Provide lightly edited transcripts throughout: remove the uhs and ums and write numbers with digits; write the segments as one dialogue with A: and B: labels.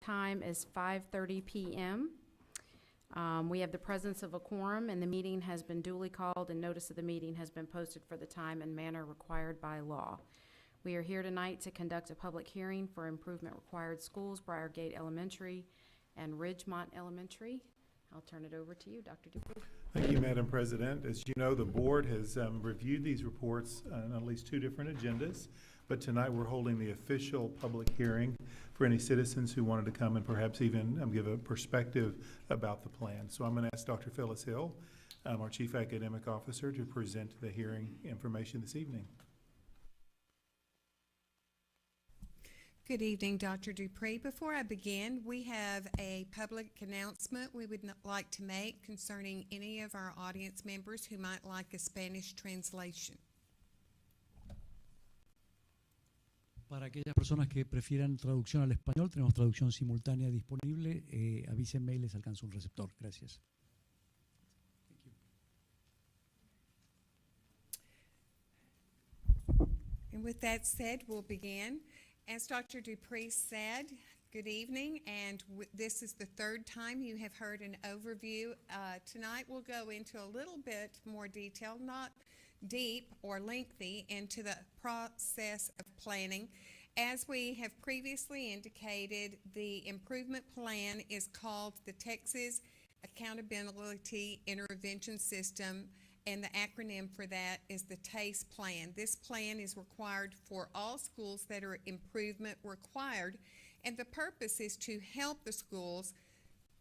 A: time is 5:30 p.m. We have the presence of a quorum, and the meeting has been duly called, and notice of the meeting has been posted for the time and manner required by law. We are here tonight to conduct a public hearing for improvement required schools, Briargate Elementary and Ridgemont Elementary. I'll turn it over to you, Dr. Dupree.
B: Thank you, Madam President. As you know, the board has reviewed these reports on at least 2 different agendas, but tonight we're holding the official public hearing for any citizens who wanted to come and perhaps even give a perspective about the plan. So I'm going to ask Dr. Phyllis Hill, our Chief Academic Officer, to present the hearing information this evening.
C: Good evening, Dr. Dupree. Before I begin, we have a public announcement we would like to make concerning any of our audience members who might like a Spanish translation.
D: Para aquellas personas que prefieran traducción al español, tenemos traducción simultánea disponible. Avísenme y les alcanzo un receptor. Gracias.
C: And with that said, we'll begin. As Dr. Dupree said, good evening, and this is the 3rd time you have heard an overview. Tonight we'll go into a little bit more detail, not deep or lengthy, into the process of planning. As we have previously indicated, the improvement plan is called the Texas Accountability Intervention System, and the acronym for that is the TAIS plan. This plan is required for all schools that are improvement required, and the purpose is to help the schools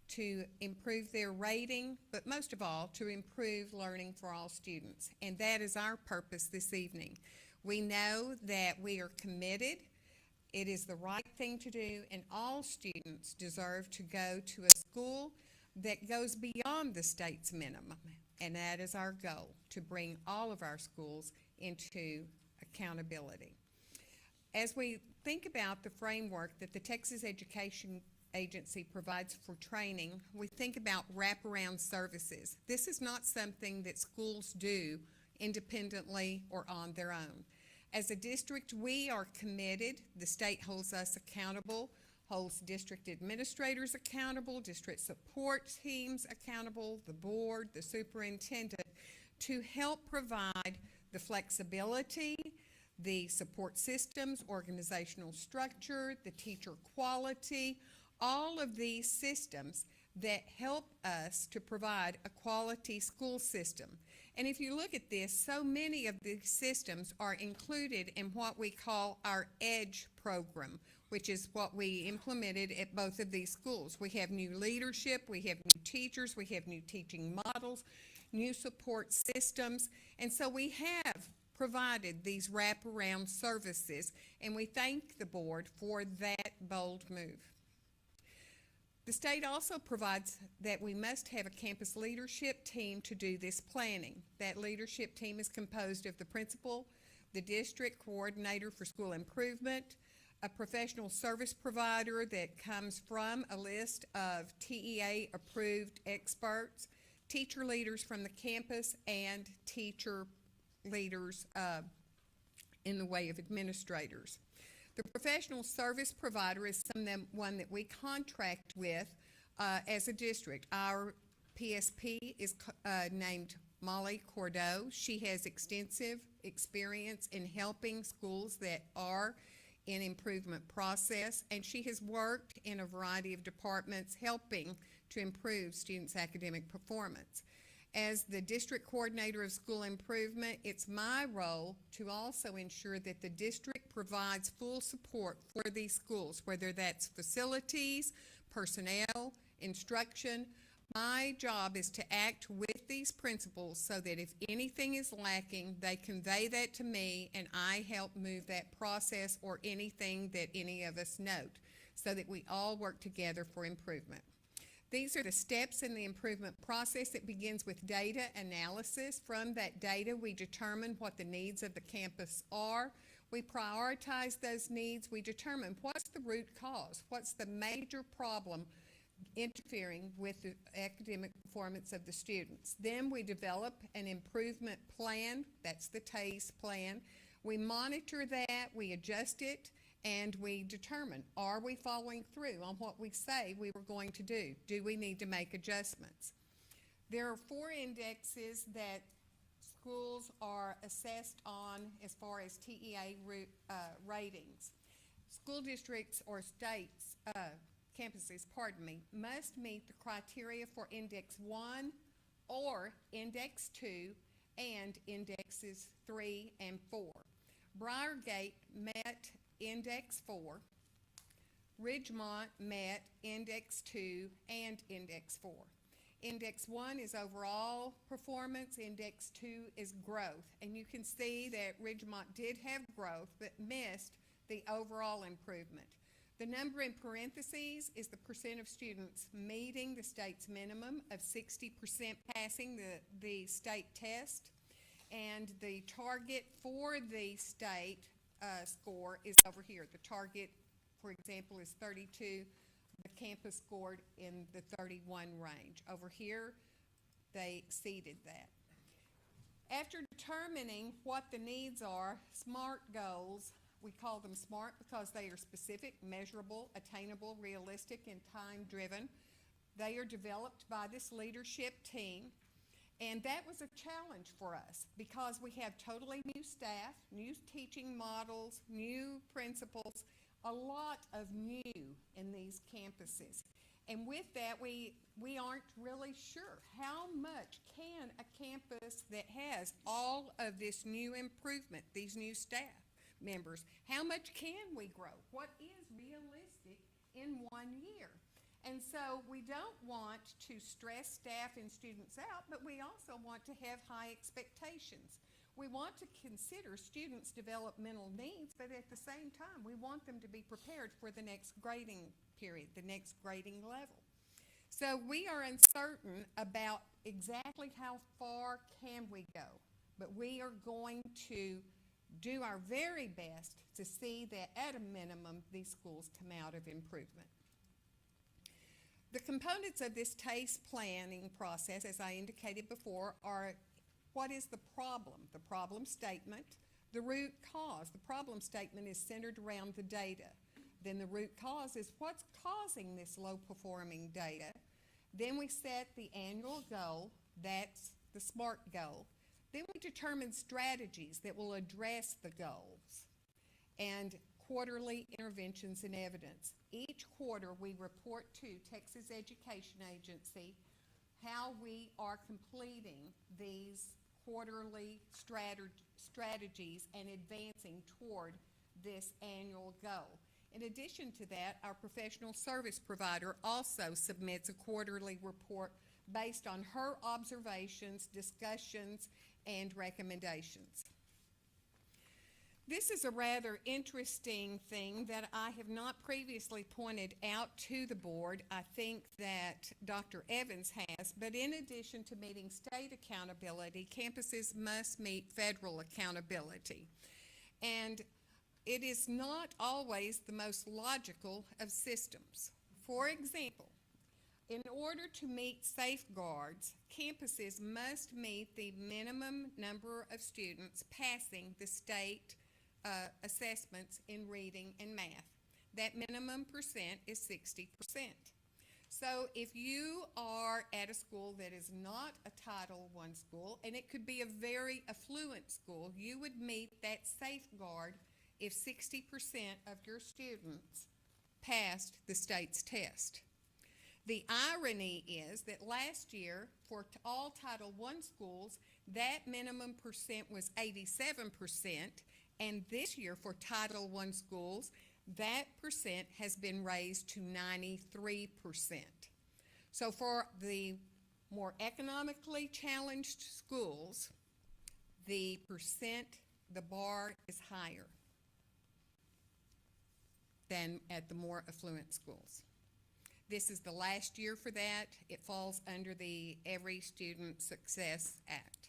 C: to improve their rating, but most of all, to improve learning for all students. And that is our purpose this evening. We know that we are committed. It is the right thing to do, and all students deserve to go to a school that goes beyond the state's minimum. And that is our goal, to bring all of our schools into accountability. As we think about the framework that the Texas Education Agency provides for training, we think about wraparound services. This is not something that schools do independently or on their own. As a district, we are committed. The state holds us accountable, holds district administrators accountable, district support teams accountable, the board, the superintendent, to help provide the flexibility, the support systems, organizational structure, the teacher quality, all of these systems that help us to provide a quality school system. And if you look at this, so many of these systems are included in what we call our EDGE program, which is what we implemented at both of these schools. We have new leadership, we have new teachers, we have new teaching models, new support systems, and so we have provided these wraparound services, and we thank the board for that bold move. The state also provides that we must have a campus leadership team to do this planning. That leadership team is composed of the principal, the district coordinator for school improvement, a professional service provider that comes from a list of TEA approved experts, teacher leaders from the campus, and teacher leaders in the way of administrators. The professional service provider is someone that we contract with as a district. Our PSP is named Molly Cordeaux. She has extensive experience in helping schools that are in improvement process, and she has worked in a variety of departments helping to improve students' academic performance. As the district coordinator of school improvement, it's my role to also ensure that the district provides full support for these schools, whether that's facilities, personnel, instruction. My job is to act with these principals so that if anything is lacking, they convey that to me and I help move that process or anything that any of us note so that we all work together for improvement. These are the steps in the improvement process. It begins with data analysis. From that data, we determine what the needs of the campus are. We prioritize those needs. We determine what's the root cause, what's the major problem interfering with the academic performance of the students. Then we develop an improvement plan. That's the TAIS plan. We monitor that, we adjust it, and we determine, are we following through on what we say we were going to do? Do we need to make adjustments? There are 4 indexes that schools are assessed on as far as TEA ratings. School districts or states, campuses, must meet the criteria for Index 1 or Index 2 and Indexes 3 and 4. Briargate met Index 4. Ridgemont met Index 2 and Index 4. Index 1 is overall performance, Index 2 is growth. And you can see that Ridgemont did have growth but missed the overall improvement. The number in parentheses is the percent of students meeting the state's minimum of 60% passing the state test. And the target for the state score is over here. The target, for example, is 32. The campus scored in the 31 range. Over here, they exceeded that. After determining what the needs are, SMART goals, we call them SMART because they are specific, measurable, attainable, realistic, and time-driven. They are developed by this leadership team. And that was a challenge for us because we have totally new staff, new teaching models, new principals, a lot of new in these campuses. And with that, we aren't really sure how much can a campus that has all of this new improvement, these new staff members, how much can we grow? What is realistic in 1 year? And so we don't want to stress staff and students out, but we also want to have high expectations. We want to consider students' developmental needs, but at the same time, we want them to be prepared for the next grading period, the next grading level. So we are uncertain about exactly how far can we go, but we are going to do our very best to see that at a minimum, these schools come out of improvement. The components of this TAIS planning process, as I indicated before, are what is the problem statement, the root cause. The problem statement is centered around the data. Then the root cause is what's causing this low-performing data. Then we set the annual goal, that's the SMART goal. Then we determine strategies that will address the goals and quarterly interventions and evidence. Each quarter we report to Texas Education Agency how we are completing these quarterly strategies and advancing toward this annual goal. In addition to that, our professional service provider also submits a quarterly report based on her observations, discussions, and recommendations. This is a rather interesting thing that I have not previously pointed out to the board. I think that Dr. Evans has, but in addition to meeting state accountability, campuses must meet federal accountability. And it is not always the most logical of systems. For example, in order to meet safeguards, campuses must meet the minimum number of students passing the state assessments in reading and math. That minimum percent is 60%. So if you are at a school that is not a Title I school, and it could be a very affluent school, you would meet that safeguard if 60% of your students passed the state's test. The irony is that last year, for all Title I schools, that minimum percent was 87%, and this year for Title I schools, that percent has been raised to 93%. So for the more economically challenged schools, the bar is higher than at the more affluent schools. This is the last year for that. It falls under the Every Student Success Act.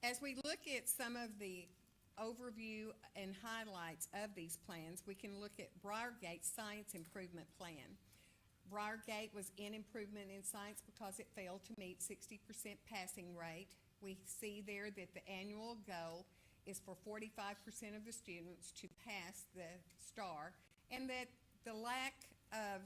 C: As we look at some of the overview and highlights of these plans, we can look at Briargate's Science Improvement Plan. Briargate was in improvement in science because it failed to meet 60% passing rate. We see there that the annual goal is for 45% of the students to pass the STAR, and that the lack of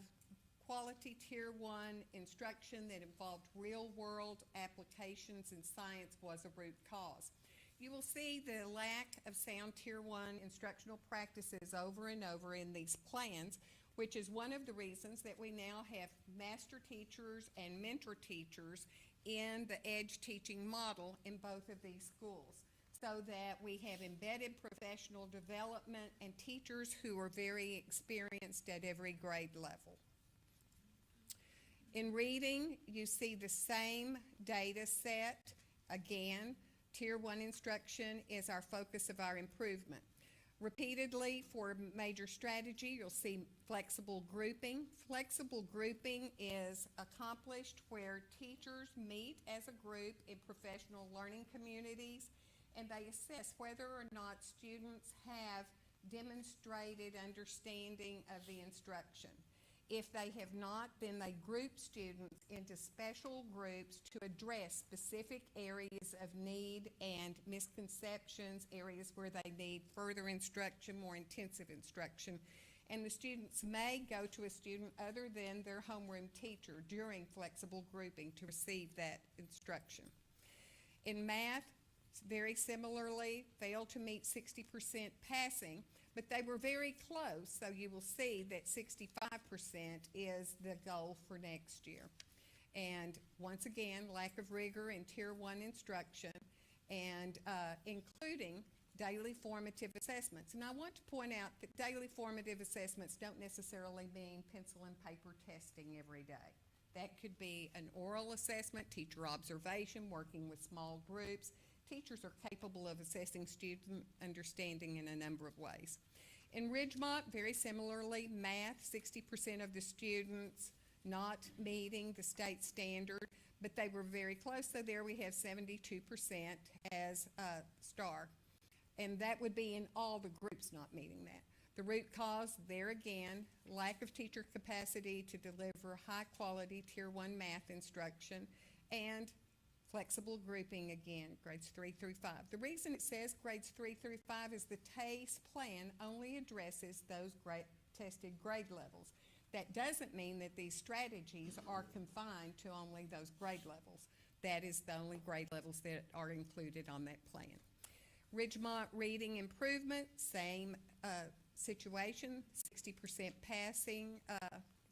C: quality Tier 1 instruction that involved real-world applications in science was a root cause. You will see the lack of sound Tier 1 instructional practices over and over in these plans, which is one of the reasons that we now have master teachers and mentor teachers in the EDGE teaching model in both of these schools, so that we have embedded professional development and teachers who are very experienced at every grade level. In reading, you see the same data set. Again, Tier 1 instruction is our focus of our improvement. Repeatedly for major strategy, you'll see flexible grouping. Flexible grouping is accomplished where teachers meet as a group in professional learning communities, and they assess whether or not students have demonstrated understanding of the instruction. If they have not, then they group students into special groups to address specific areas of need and misconceptions, areas where they need further instruction, more intensive instruction. And the students may go to a student other than their homeroom teacher during flexible grouping to receive that instruction. In math, very similarly, failed to meet 60% passing, but they were very close, so you will see that 65% is the goal for next year. And once again, lack of rigor in Tier 1 instruction, and including daily formative assessments. And I want to point out that daily formative assessments don't necessarily mean pencil and paper testing every day. That could be an oral assessment, teacher observation, working with small groups. Teachers are capable of assessing student understanding in a number of ways. In Ridgemont, very similarly, math, 60% of the students not meeting the state standard, but they were very close, so there we have 72% as a STAR. And that would be in all the groups not meeting that. The root cause, there again, lack of teacher capacity to deliver high-quality Tier 1 math instruction, and flexible grouping again, grades 3 through 5. The reason it says grades 3 through 5 is the TAIS plan only addresses those tested grade levels. That doesn't mean that these strategies are confined to only those grade levels. That is the only grade levels that are included on that plan. Ridgemont reading improvement, same situation, 60% passing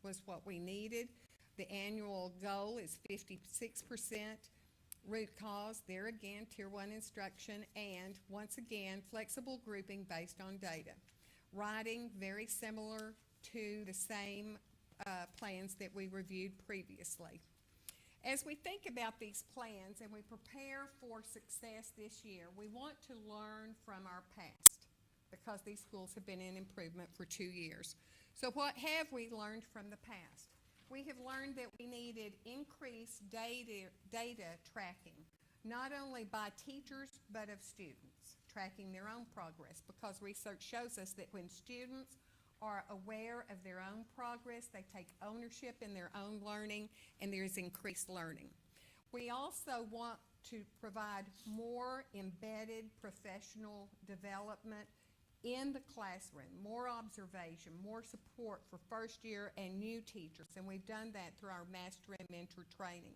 C: was what we needed. The annual goal is 56%. Root cause, there again, Tier 1 instruction, and once again, flexible grouping based on data. Writing, very similar to the same plans that we reviewed previously. As we think about these plans and we prepare for success this year, we want to learn from our past because these schools have been in improvement for 2 years. So what have we learned from the past? We have learned that we needed increased data tracking, not only by teachers, but of students, tracking their own progress, because research shows us that when students are aware of their own progress, they take ownership in their own learning, and there is increased learning. We also want to provide more embedded professional development in the classroom, more observation, more support for first year and new teachers, and we've done that through our master and mentor training.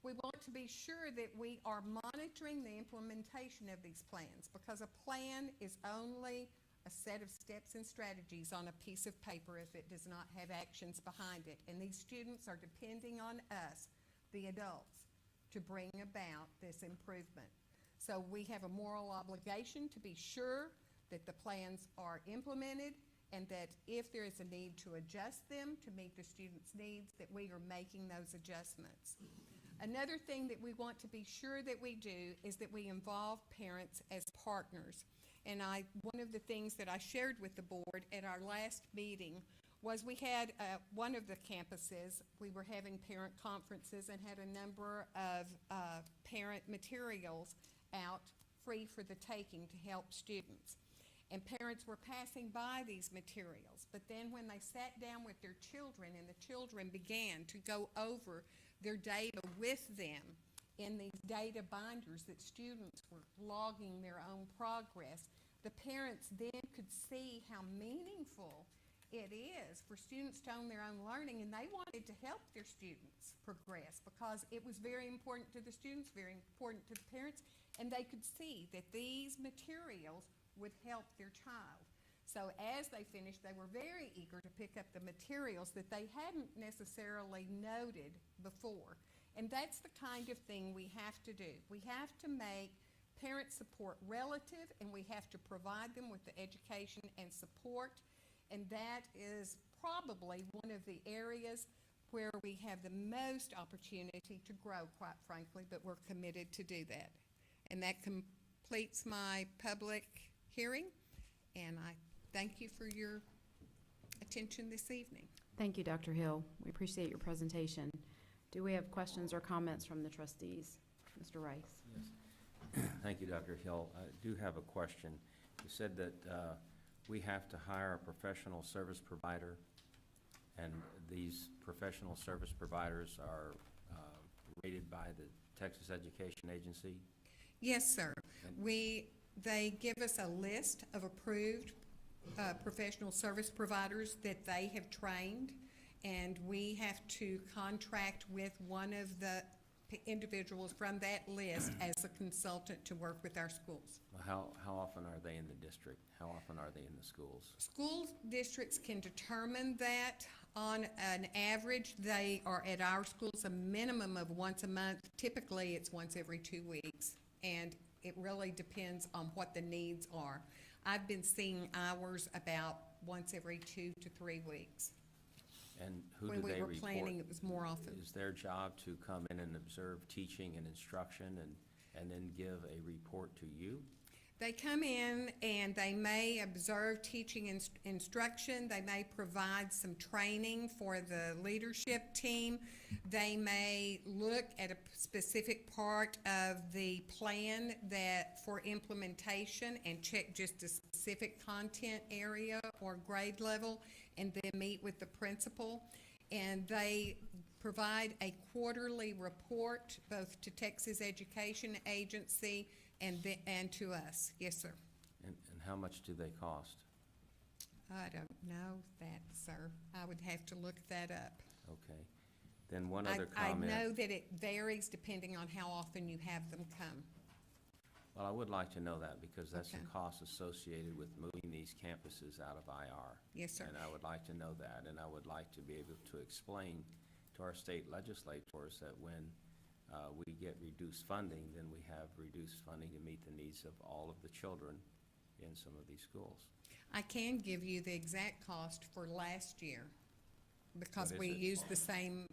C: We want to be sure that we are monitoring the implementation of these plans, because a plan is only a set of steps and strategies on a piece of paper if it does not have actions behind it, and these students are depending on us, the adults, to bring about this improvement. So we have a moral obligation to be sure that the plans are implemented, and that if there is a need to adjust them to meet the students' needs, that we are making those adjustments. Another thing that we want to be sure that we do is that we involve parents as partners. And one of the things that I shared with the board at our last meeting was we had one of the campuses, we were having parent conferences and had a number of parent materials out free for the taking to help students. And parents were passing by these materials, but then when they sat down with their children and the children began to go over their data with them in these data binders that students were logging their own progress, the parents then could see how meaningful it is for students to own their own learning, and they wanted to help their students progress because it was very important to the students, very important to the parents, and they could see that these materials would help their child. So as they finished, they were very eager to pick up the materials that they hadn't necessarily noted before. And that's the kind of thing we have to do. We have to make parent support relative, and we have to provide them with the education and support. And that is probably one of the areas where we have the most opportunity to grow, quite frankly, but we're committed to do that. And that completes my public hearing, and I thank you for your attention this evening.
A: Thank you, Dr. Hill. We appreciate your presentation. Do we have questions or comments from the trustees? Mr. Rice?
E: Yes. Thank you, Dr. Hill. I do have a question. You said that we have to hire a professional service provider, and these professional service providers are rated by the Texas Education Agency?
C: Yes, sir. They give us a list of approved professional service providers that they have trained, and we have to contract with one of the individuals from that list as a consultant to work with our schools.
E: How often are they in the district? How often are they in the schools?
C: School districts can determine that. On an average, they are at our schools a minimum of once a month. Typically, it's once every 2 weeks, and it really depends on what the needs are. I've been seeing hours about once every 2 to 3 weeks.
E: And who do
C: When we
E: they
C: were
E: report?
C: planning, it was more often.
E: Is their job to come in and observe teaching and instruction and then give a report to you?
C: They come in and they may observe teaching and instruction. They may provide some training for the leadership team. They may look at a specific part of the plan that for implementation and check just a specific content area or grade level, and then meet with the principal. And they provide a quarterly report both to Texas Education Agency and to us. Yes, sir.
E: And how much do they cost?
C: I don't know that, sir. I would have to look that up.
E: Okay. Then one other
C: I
E: comment.
C: know that it varies depending on how often you have them come.
E: Well, I would like to know that because that's the
C: Okay.
E: cost associated with moving these campuses out of IR.
C: Yes, sir.
E: And I would like to know that, and I would like to be able to explain to our state legislators that when we get reduced funding, then we have reduced funding to meet the needs of all of the children in some of these schools.
C: I can give you the exact cost for last year because
E: What is
C: we
E: it?
C: used the same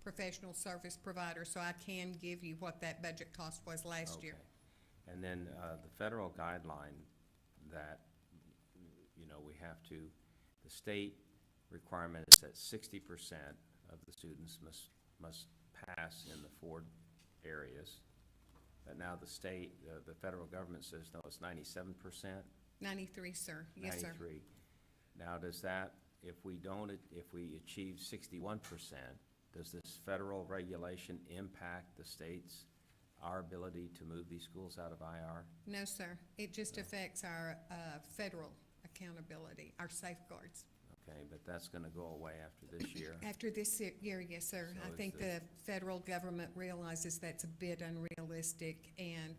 C: professional service provider, so I can give you what that budget cost was last year.
E: Okay. And then the federal guideline that, you know, we have to, the state requirement is that 60% of the students must pass in the 4 areas. But now the state, the federal government says, no, it's 97%.
C: 93, sir. Yes, sir.
E: 93. Now, does that, if we achieve 61%, does this federal regulation impact the states, our ability to move these schools out of IR?
C: No, sir. It just affects our federal accountability, our safeguards.
E: Okay, but that's gonna go away after this year.
C: After this year, yes, sir.
E: So
C: I
E: is
C: think the federal government realizes that's a bit unrealistic and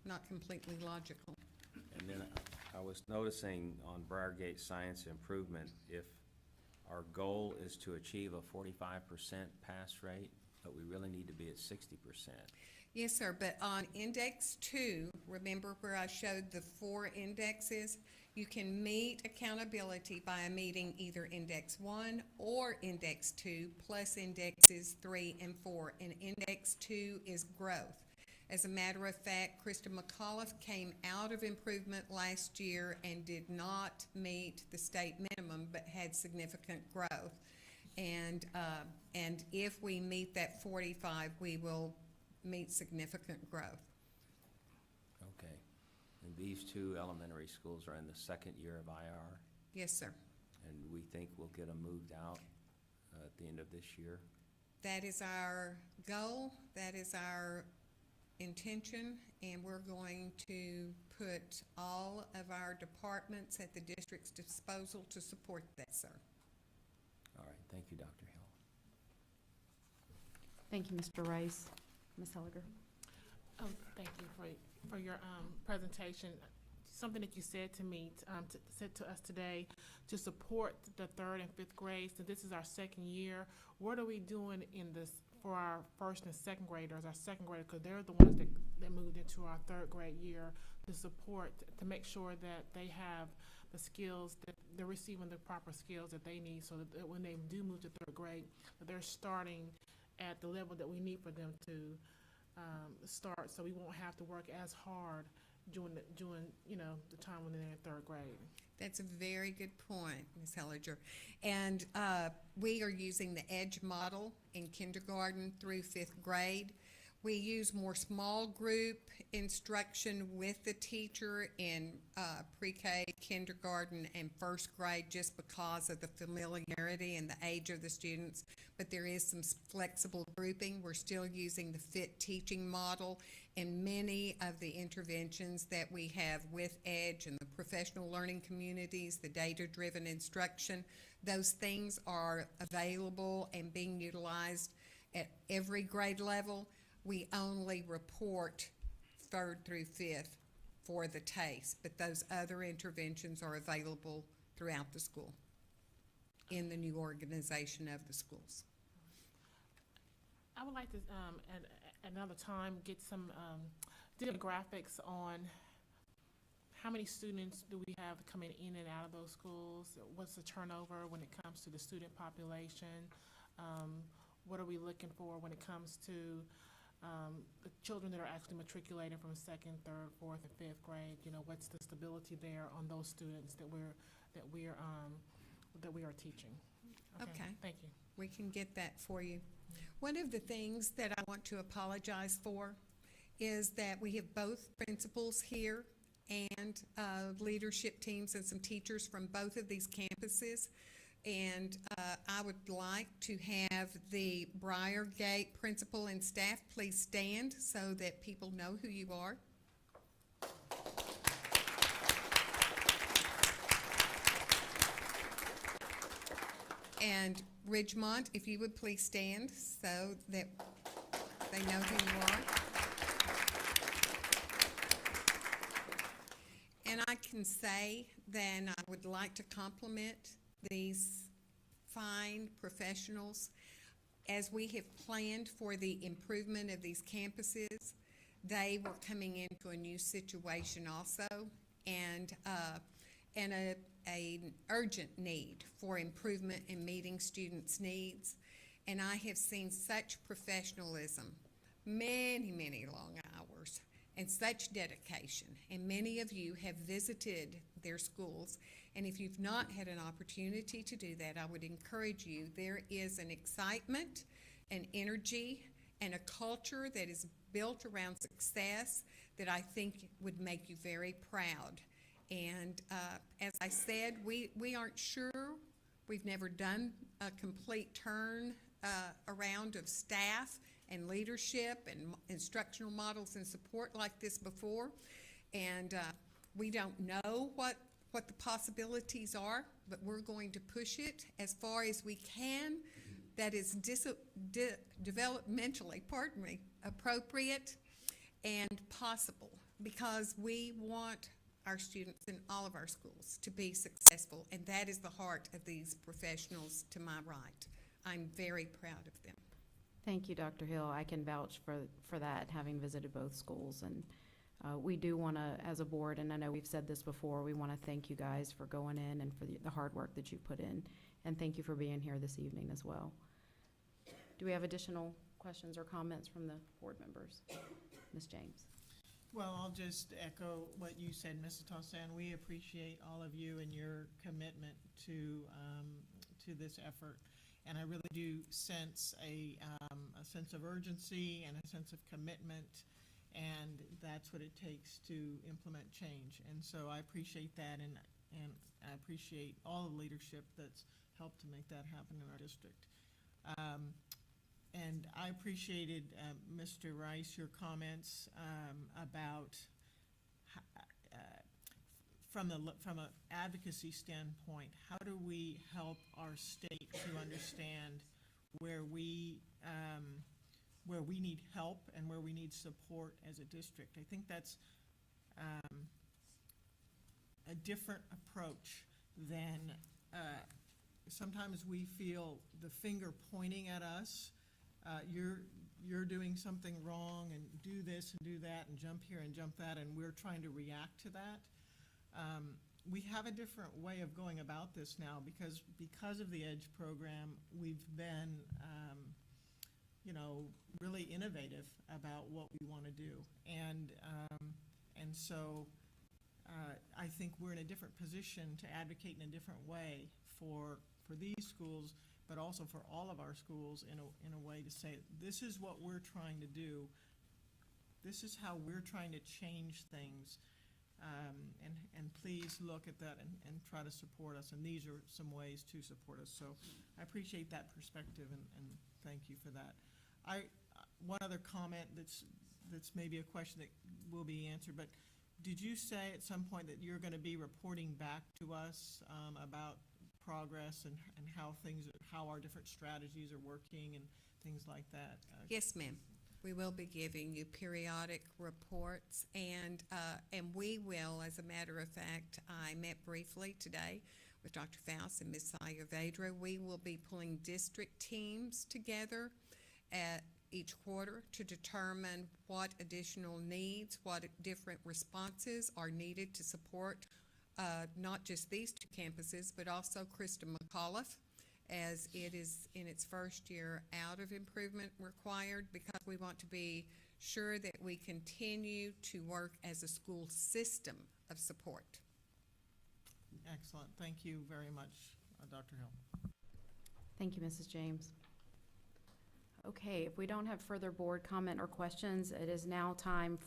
C: not completely logical.
E: And then I was noticing on Briargate Science Improvement, if our goal is to achieve a 45% pass rate, but we really need to be at 60%.
C: Yes, sir, but on Index 2, remember where I showed the 4 indexes? You can meet accountability by meeting either Index 1 or Index 2 plus Indexes 3 and 4, and Index 2 is growth. As a matter of fact, Krista McAuliffe came out of improvement last year and did not meet the state minimum, but had significant growth. And if we meet that 45, we will meet significant growth.
E: Okay. And these 2 elementary schools are in the 2nd year of IR,
C: Yes, sir.
E: and we think we'll get them moved out at the end of this year.
C: That is our goal, that is our intention, and we're going to put all of our departments at the district's disposal to support that, sir.
E: All right, thank you, Dr. Hill.
A: Thank you, Mr. Rice. Ms. Helliger?
F: Thank you for your presentation. Something that you said to me, said to us today, to support the 3rd and 5th grades. So this is our 2nd year. What are we doing in this for our 1st and 2nd graders, our 2nd graders, because they're the ones that moved into our 3rd grade year, to support, to make sure that they have the skills, that they're receiving the proper skills that they need, so that when they do move to 3rd grade, that they're starting at the level that we need for them to start, so we won't have to work as hard during the time when they're in 3rd grade.
C: That's a very good point, Ms. Helliger. And we are using the EDGE model in kindergarten through 5th grade. We use more small group instruction with the teacher in pre-K, kindergarten, and 1st grade just because of the familiarity and the age of the students. But there is some flexible grouping. We're still using the FIT teaching model, and many of the interventions that we have with EDGE and the professional learning communities, the data-driven instruction, those things are available and being utilized at every grade level. We only report 3rd through 5th for the TAIS, but those other interventions are available throughout the school in the new organization of the schools.
F: I would like to, at another time, get some demographics on how many students do we have coming in and out of those schools? What's the turnover when it comes to the student population? What are we looking for when it comes to the children that are actually matriculating from 2nd, 3rd, 4th, and 5th grade? What's the stability there on those students that we are teaching?
C: Okay.
F: Thank you.
C: We can get that for you. One of the things that I want to apologize for is that we have both principals here and leadership teams and some teachers from both of these campuses. And I would like to have the Briargate principal and staff please stand so that people know who you are. And Ridgemont, if you would please stand so that they know who you are. And I can say then I would like to compliment these fine professionals. As we have planned for the improvement of these campuses, they were coming into a new situation also, and an urgent need for improvement in meeting students' needs. And I have seen such professionalism, many long hours, and such dedication. And many of you have visited their schools. And if you've not had an opportunity to do that, I would encourage you. There is an excitement, an energy, and a culture that is built around success that I think would make you very proud. And as I said, we aren't sure. We've never done a complete turn around of staff and leadership and instructional models and support like this before. And we don't know what the possibilities are, but we're going to push it as far as we can. That is developmentally, appropriate and possible, because we want our students in all of our schools to be successful, and that is the heart of these professionals to my right. I'm very proud of them.
A: Thank you, Dr. Hill. I can vouch for that, having visited both schools. And we do want to, as a board, and I know we've said this before, we want to thank you guys for going in and for the hard work that you put in. And thank you for being here this evening as well. Do we have additional questions or comments from the board members? Ms. James.
G: Well, I'll just echo what you said, Mrs. Tossan. We appreciate all of you and your commitment to this effort. And I really do sense a sense of urgency and a sense of commitment, and that's what it takes to implement change. And so I appreciate that, and I appreciate all the leadership that's helped to make that happen in our district. And I appreciated, Mr. Rice, your comments about, from an advocacy standpoint, how do we help our state to understand where we need help and where we need support as a district? I think that's a different approach than sometimes we feel the finger pointing at us. You're doing something wrong, and do this and do that and jump here and jump that, and we're trying to react to that. We have a different way of going about this now because of the EDGE program. We've been really innovative about what we want to do, and so I think we're in a different position to advocate in a different way for these schools, but also for all of our schools in a way to say, this is what we're trying to do. This is how we're trying to change things. And please look at that and try to support us. And these are some ways to support us. So I appreciate that perspective, and thank you for that. One other comment that's maybe a question that will be answered, but did you say at some point that you're going to be reporting back to us about progress and how our different strategies are working and things like that?
C: Yes, ma'am. We will be giving you periodic reports, and we will, as a matter of fact, I met briefly today with Dr. Faust and Ms. Sayavedra. We will be pulling district teams together at each quarter to determine what additional needs, what different responses are needed to support not just these two campuses, but also Christa McAuliffe, as it is in its first year out of improvement required, because we want to be sure that we continue to work as a school system of support.
G: Excellent. Thank you very much, Dr. Hill.
A: Thank you, Mrs. James. Okay, if we don't have further board comment or questions, it is now time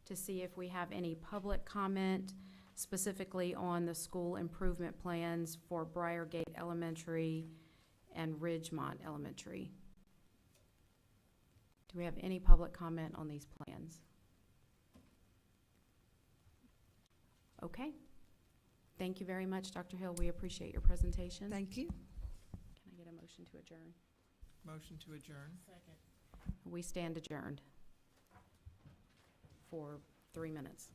A: to see if we have any public comment specifically on the school improvement plans for Briargate Elementary and Ridgemont Elementary. Do we have any public comment on these plans? Okay. Thank you very much, Dr. Hill. We appreciate your presentation.
C: Thank you.
A: Can I get a motion to adjourn?
G: Motion to adjourn.
F: Second.
A: We stand adjourned for 3 minutes.